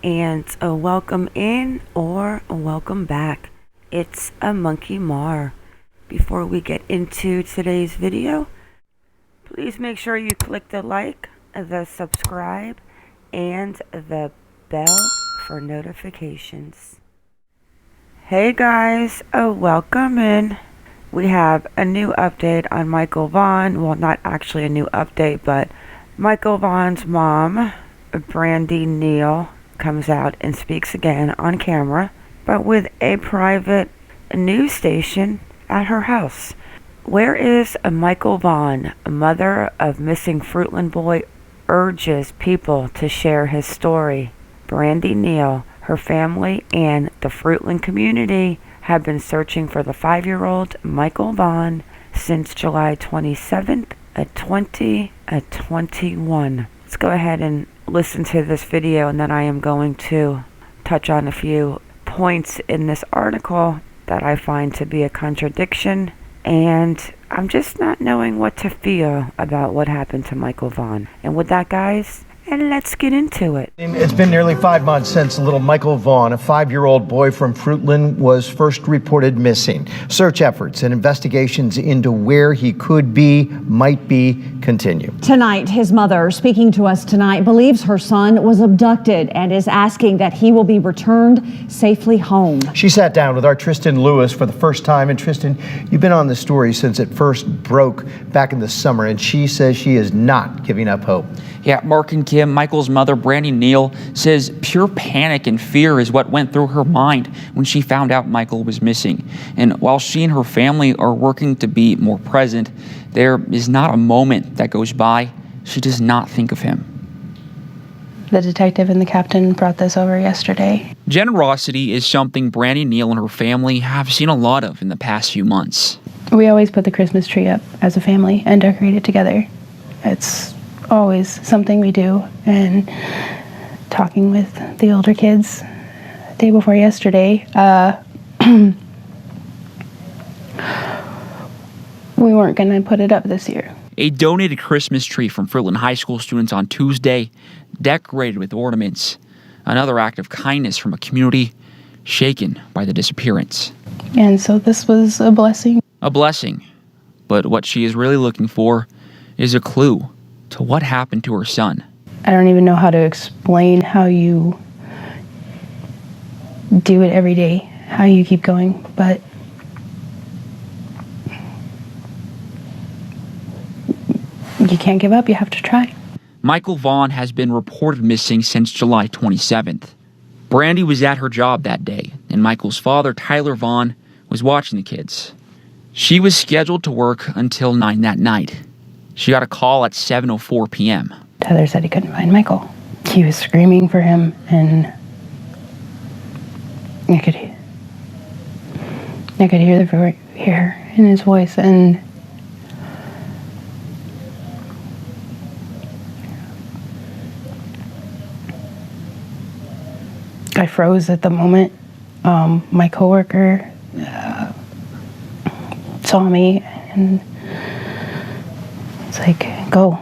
and a welcome in or a welcome back. It's a MonkieMar. Before we get into today's video, please make sure you click the like, the subscribe, and the bell for notifications. Hey guys, welcome in. We have a new update on Michael Vaughan. Well, not actually a new update, but Michael Vaughan's mom, Brandy Neal, comes out and speaks again on camera, but with a private news station at her house. Where is Michael Vaughan, mother of missing Fruitland boy, urges people to share his story. Brandy Neal, her family, and the Fruitland community have been searching for the 5-year-old Michael Vaughan since July 27th, 2021. Let's go ahead and listen to this video, and then I am going to touch on a few points in this article that I find to be a contradiction, and I'm just not knowing what to feel about what happened to Michael Vaughan. And with that, guys, and let's get into it. It's been nearly 5 months since little Michael Vaughan, a 5-year-old boy from Fruitland, was first reported missing. Search efforts and investigations into where he could be, might be, continue. Tonight, his mother, speaking to us tonight, believes her son was abducted and is asking that he will be returned safely home. She sat down with our Tristan Lewis for the first time. And Tristan, you've been on the story since it first broke back in the summer, and she says she is not giving up hope. Yeah, Mark and Kim, Michael's mother, Brandy Neal, says pure panic and fear is what went through her mind when she found out Michael was missing. And while she and her family are working to be more present, there is not a moment that goes by she does not think of him. The detective and the captain brought this over yesterday. Generosity is something Brandy Neal and her family have seen a lot of in the past few months. We always put the Christmas tree up as a family and decorate it together. It's always something we do, and talking with the older kids the day before yesterday, we weren't going to put it up this year. A donated Christmas tree from Fruitland High School students on Tuesday, decorated with ornaments, another act of kindness from a community shaken by the disappearance. And so this was a blessing. A blessing, but what she is really looking for is a clue to what happened to her son. I don't even know how to explain how you do it every day, how you keep going, but you can't give up, you have to try. Michael Vaughan has been reported missing since July 27th. Brandy was at her job that day, and Michael's father, Tyler Vaughan, was watching the kids. She was scheduled to work until 9 that night. She got a call at 7:04 p.m. Tyler said he couldn't find Michael. He was screaming for him, and I could hear the fear in his voice, and I froze at the moment. My coworker saw me, and it's like, go.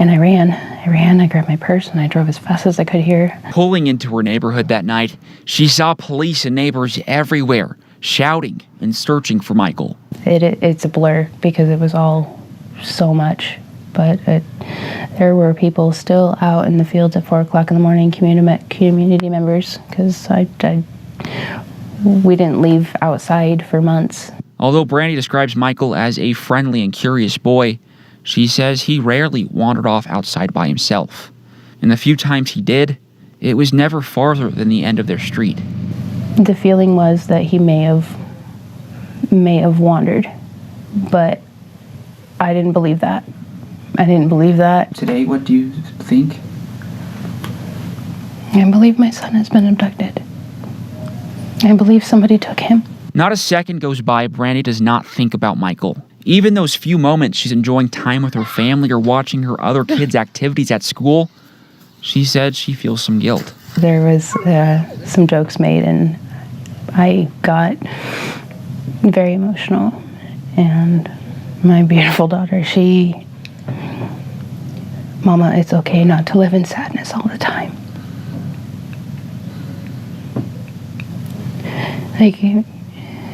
And I ran, I grabbed my purse, and I drove as fast as I could here. Pulling into her neighborhood that night, she saw police and neighbors everywhere, shouting and searching for Michael. It's a blur because it was all so much, but there were people still out in the fields at 4 o'clock in the morning, community members, because we didn't leave outside for months. Although Brandy describes Michael as a friendly and curious boy, she says he rarely wandered off outside by himself. And the few times he did, it was never farther than the end of their street. The feeling was that he may have wandered, but I didn't believe that. Today, what do you think? I believe my son has been abducted. I believe somebody took him. Not a second goes by Brandy does not think about Michael. Even those few moments she's enjoying time with her family or watching her other kids' activities at school, she said she feels some guilt. There was some jokes made, and I got very emotional. And my beautiful daughter, Mama, it's okay not to live in sadness all the time. Like,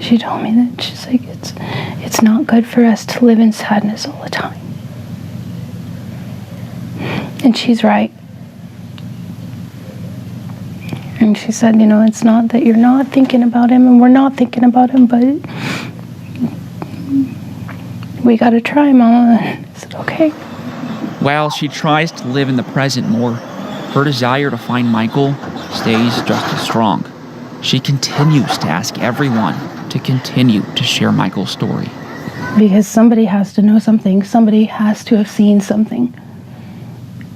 she told me that she's like, it's not good for us to live in sadness all the time. And she's right. And she said, it's not that you're not thinking about him and we're not thinking about him, but we gotta try, Mama. I said, okay. While she tries to live in the present more, her desire to find Michael stays just as strong. She continues to ask everyone to continue to share Michael's story. Because somebody has to know something. Somebody has to have seen something.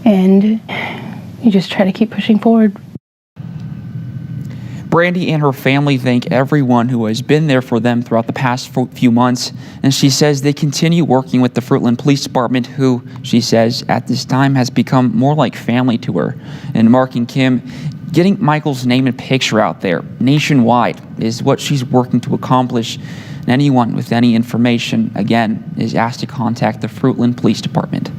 And you just try to keep pushing forward. Brandy and her family thank everyone who has been there for them throughout the past few months, and she says they continue working with the Fruitland Police Department, who, she says, at this time has become more like family to her. And Mark and Kim, getting Michael's name and picture out there nationwide is what she's working to accomplish. And anyone with any information, again, is asked to contact the Fruitland Police Department.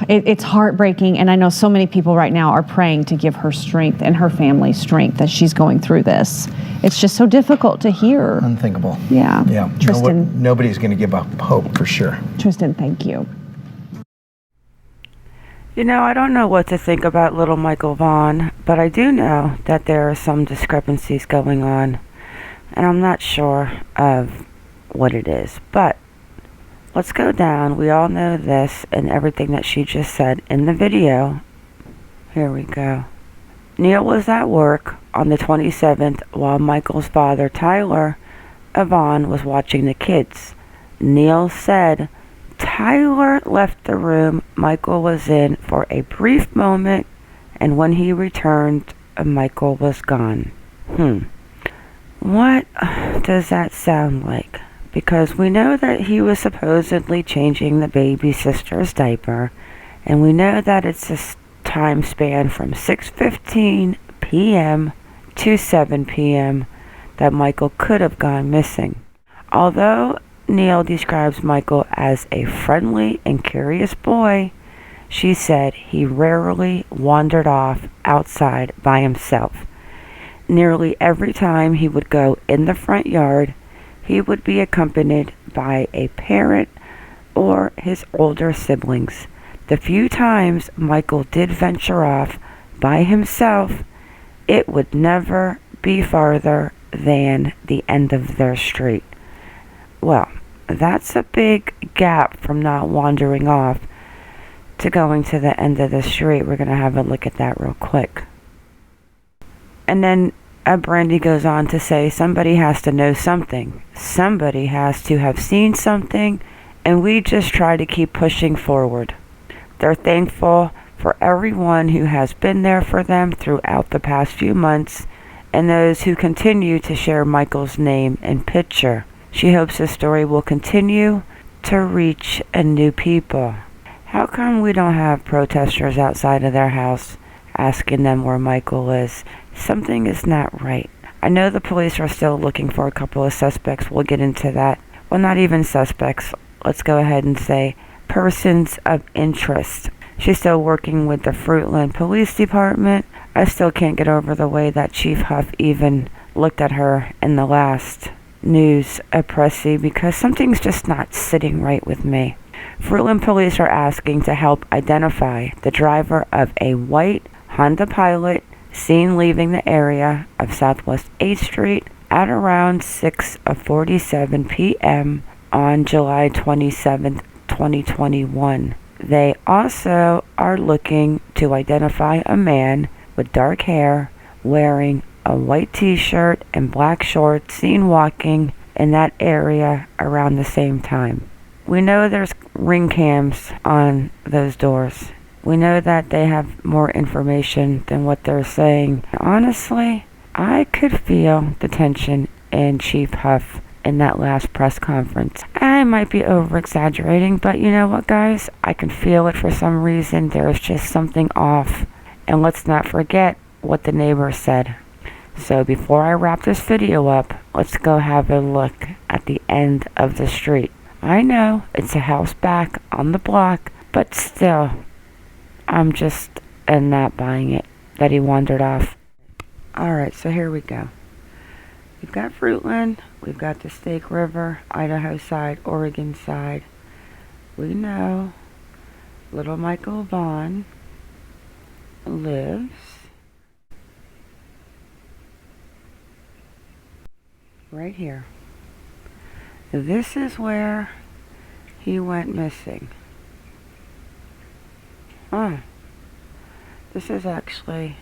It's heartbreaking, and I know so many people right now are praying to give her strength and her family strength as she's going through this. It's just so difficult to hear. Unthinkable. Yeah. Yeah. Tristan. Nobody's going to give up hope for sure. Tristan, thank you. I don't know what to think about little Michael Vaughan, but I do know that there are some discrepancies going on, and I'm not sure of what it is, but let's go down. We all know this and everything that she just said in the video. Here we go. Neal was at work on the 27th while Michael's father, Tyler Vaughan, was watching the kids. Neal said Tyler left the room Michael was in for a brief moment, and when he returned, Michael was gone. What does that sound like? Because we know that he was supposedly changing the baby sister's diaper, and we know that it's a time span from 6:15 p.m. to 7 p.m. that Michael could have gone missing. Although Neal describes Michael as a friendly and curious boy, she said he rarely wandered off outside by himself. Nearly every time he would go in the front yard, he would be accompanied by a parent or his older siblings. The few times Michael did venture off by himself, it would never be farther than the end of their street. Well, that's a big gap from not wandering off to going to the end of the street. We're going to have a look at that real quick. And then Brandy goes on to say somebody has to know something. Somebody has to have seen something, and we just try to keep pushing forward. They're thankful for everyone who has been there for them throughout the past few months, and those who continue to share Michael's name and picture. She hopes the story will continue to reach new people. How come we don't have protesters outside of their house asking them where Michael is? Something is not right. I know the police are still looking for a couple of suspects. We'll get into that. Well, not even suspects. Let's go ahead and say persons of interest. She's still working with the Fruitland Police Department. I still can't get over the way that Chief Huff even looked at her in the last news pressy, because something's just not sitting right with me. Fruitland police are asking to help identify the driver of a white Honda Pilot seen leaving the area of Southwest 8th Street at around 6:47 p.m. on July 27, 2021. They also are looking to identify a man with dark hair wearing a white t-shirt and black shorts seen walking in that area around the same time. We know there's ring cams on those doors. We know that they have more information than what they're saying. Honestly, I could feel the tension in Chief Huff in that last press conference. I might be over-exaggerating, but you know what, guys? I can feel it for some reason. There's just something off. And let's not forget what the neighbor said. So before I wrap this video up, let's go have a look at the end of the street. I know it's a house back on the block, but still, I'm just not buying it that he wandered off. Alright, so here we go. We've got Fruitland, we've got the Snake River, Idaho side, Oregon side. We know little Michael Vaughan lives right here. This is where he went missing. This is actually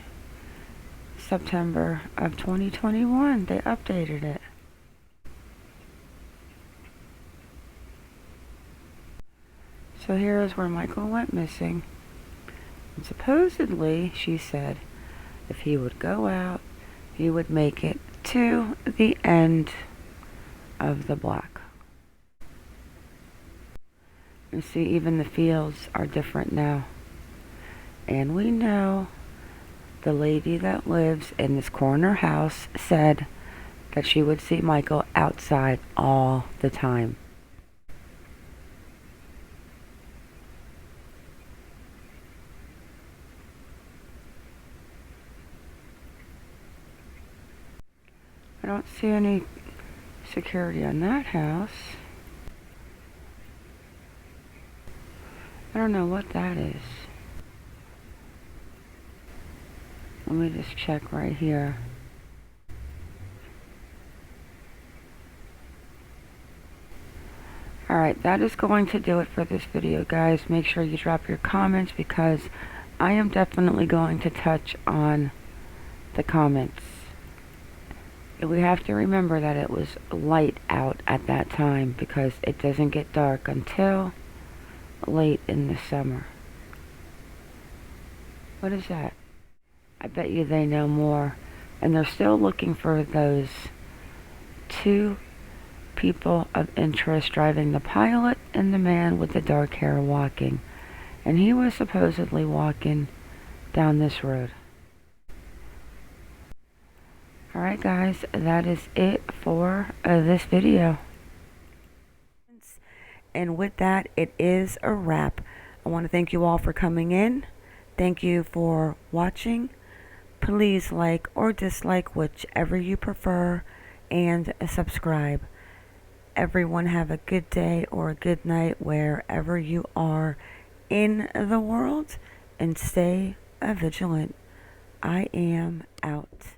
September of 2021. They updated it. So here is where Michael went missing. And supposedly, she said, if he would go out, he would make it to the end of the block. You see, even the fields are different now. And we know the lady that lives in this corner house said that she would see Michael outside all the time. I don't see any security on that house. I don't know what that is. Let me just check right here. Alright, that is going to do it for this video, guys. Make sure you drop your comments because I am definitely going to touch on the comments. We have to remember that it was light out at that time because it doesn't get dark until late in the summer. What is that? I bet you they know more. And they're still looking for those two people of interest driving the pilot and the man with the dark hair walking. And he was supposedly walking down this road. Alright guys, that is it for this video. And with that, it is a wrap. I want to thank you all for coming in. Thank you for watching. Please like or dislike, whichever you prefer, and subscribe. Everyone have a good day or a good night wherever you are in the world, and stay vigilant. I am out.